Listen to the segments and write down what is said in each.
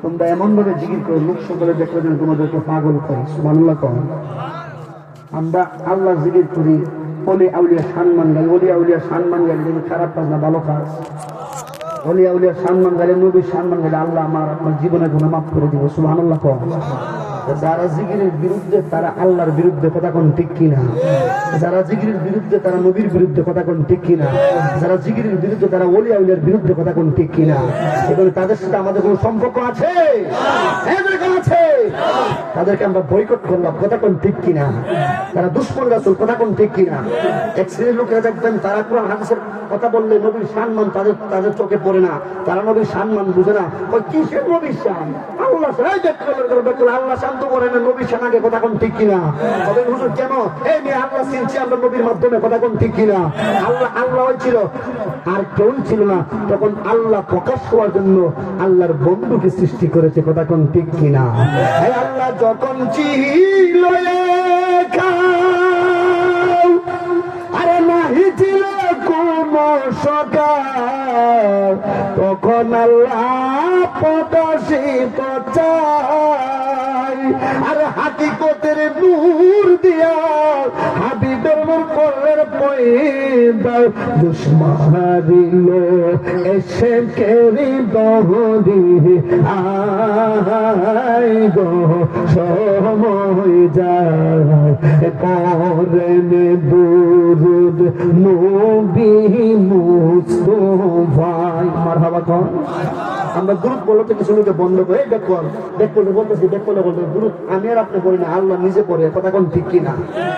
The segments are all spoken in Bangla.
তোমরা এমন ভাবে জিকির করো লোক সকলে দেখলে যেন তোমাদেরকে পাগল করে। সুবহানাল্লাহ কও। আমরা আল্লাহ জিকির করি, ওলি আউলিয়া সম্মান গাই। ওলি আউলিয়া সম্মান গাইলে যদি খারাপ কাজ না ভালো কাজ। ওলি আউলিয়া সম্মান গাইলে, নবীর সম্মান গাইলে আল্লাহ আপনার জীবনের গুনাহ মাফ করে দিবে। সুবহানাল্লাহ কও। যারা জিকিরের বিরুদ্ধে তারা আল্লাহর বিরুদ্ধে কথা কোন ঠিক কিনা? যারা জিকিরের বিরুদ্ধে তারা নবীর বিরুদ্ধে কথা কোন ঠিক কিনা? যারা জিকিরের বিরুদ্ধে তারা ওলি আউলিয়ার বিরুদ্ধে কথা কোন ঠিক কিনা? এগুলো তাদের সাথে আমাদের কোন সম্পর্ক আছে? আছে। তাদেরকে আমরা বয়কট করলাম, কথা কোন ঠিক কিনা? তারা দুশমন রাসূল, কথা কোন ঠিক কিনা? এক শ্রেণীর লোকেরা দেখবেন তারা কোরআন হাদিসের কথা বললে নবীর সম্মান তাদের চোখে পড়ে না, তারা নবীর সম্মান বুঝে না। ওই কিসের নবীর শান? আল্লাহ আল্লাহ শান্ত করেন নবীর শানাকে, কথা কোন ঠিক কিনা? তবে হুজুর কেন এই মেয়ে আল্লাহ চিনছি আমরা নবীর মাধ্যমে, কথা কোন ঠিক কিনা? আল্লাহ ছিল আর কেউ ছিল না, তখন আল্লাহ প্রকাশ হওয়ার জন্য আল্লাহর বন্ধুকে সৃষ্টি করেছে, কথা কোন ঠিক কিনা? আল্লাহ যখন ছিল আরে নাহি ছিল কোন সকাল, তখন আল্লাহ প্রকাশিত চাই। আর হাকিকতের নূর দিয়া হাবিবের নূর করলেন পয়দা, দুশ্মনারিল এসে কেরি দহরি আই গো সময় যায় করেন দুরুদ নবী মুস্তাফা। মারহাবা কোন আমরা দুরুদ বলতে কিছু লোকে বন্ধ করে দেখো বলতেছি দুরুদ আমি আর আপনি বলি না, আল্লাহ নিজে পড়ে, কথা কোন ঠিক কিনা?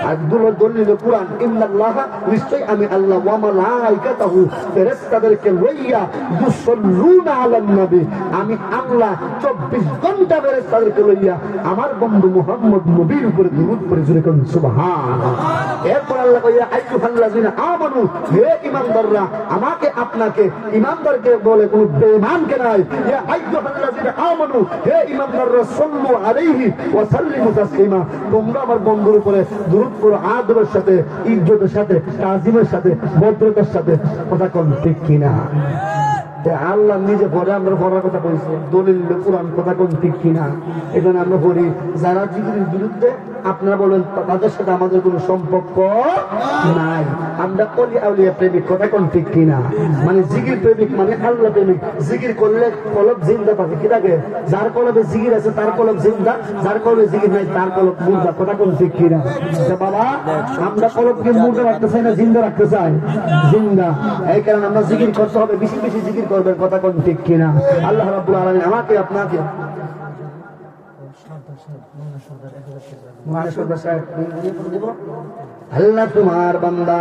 আর দুরুদ দলিল কুরআন, ইন্নাল্লাহ নিশ্চয় আমি আল্লাহ ওয়া মালাইকাতাহু ফেরেশতাদেরকে লইয়া ইউসাল্লুনা আলান নবী, আমি আল্লাহ 24 ঘন্টা ফেরেশতাদেরকে লইয়া আমার বন্ধু মুহাম্মদ নবীর উপরে দুরূদ পড়ে, জোরে কোন সুবহানাল্লাহ। এরপর আল্লাহ কইয়া আইয়ুহাল্লাযিনা আমানু, হে ঈমানদাররা, আমাকে আপনাকে ঈমানদারকে বলে কোন বেঈমানকে নাই। ইয়া আইয়ুহাল্লাযিনা আমানু, হে ঈমানদাররা, সাল্লু আলাইহি ওয়া সাল্লিমু তাসলিমা, তোমরা আমার বন্ধুর উপরে দুরূদ পড়ো আদবের সাথে, ইজ্জতের সাথে, তাজিমের সাথে, ভদ্রতার সাথে, কথা কোন ঠিক কিনা? আল্লাহ নিজে পড়ে, আমরা পড়ার কথা বলছি, দলিল কুরআন, কথা কোন ঠিক কিনা? এখানে আমরা পড়ি। যারা জিকিরের বিরুদ্ধে আপনারা বলেন তাদের সাথে আমাদের কোনো সম্পর্ক নাই, আমরা ওলি আউলিয়া প্রেমিক, কথা কোন ঠিক কিনা? মানে জিকির প্রেমিক মানে আল্লাহ প্রেমিক। জিকির করলে কলব জিন্দা থাকে, কি থাকে? যার কলবে জিকির আছে তার কলব জিন্দা, যার কলবে জিকির নাই তার কলব মুর্দা, কথা কোন ঠিক কিনা? বাবা আমরা কলবকে মুর্দা রাখতে চাই না, জিন্দা রাখতে চাই? জিন্দা। এই কারণে আমরা জিকির করতে হবে, বেশি বেশি জিকির করবেন, কথা কোন ঠিক কিনা? আল্লাহ রাব্বুল আলামিন আমাকে আপনাকে আল্লাহ তোমার বান্দা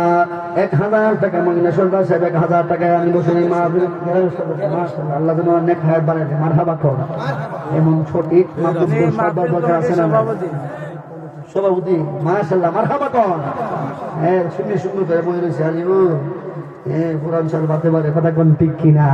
1000 টাকা মহিনা সর্দার সাহেব 1000 টাকায় আমি বসে নেই আল্লাহ যেন অনেক হায়াত বানায়। মারহাবা কর। এমন সঠিক সর্দার আছে না সভাপতি? মাশাআল্লাহ, মারহাবা কর। হ্যাঁ শুনে সুন্দর করে বই রয়েছে আলিমু, পুরান সাল বাতে পারে, কথা কোন ঠিক কিনা?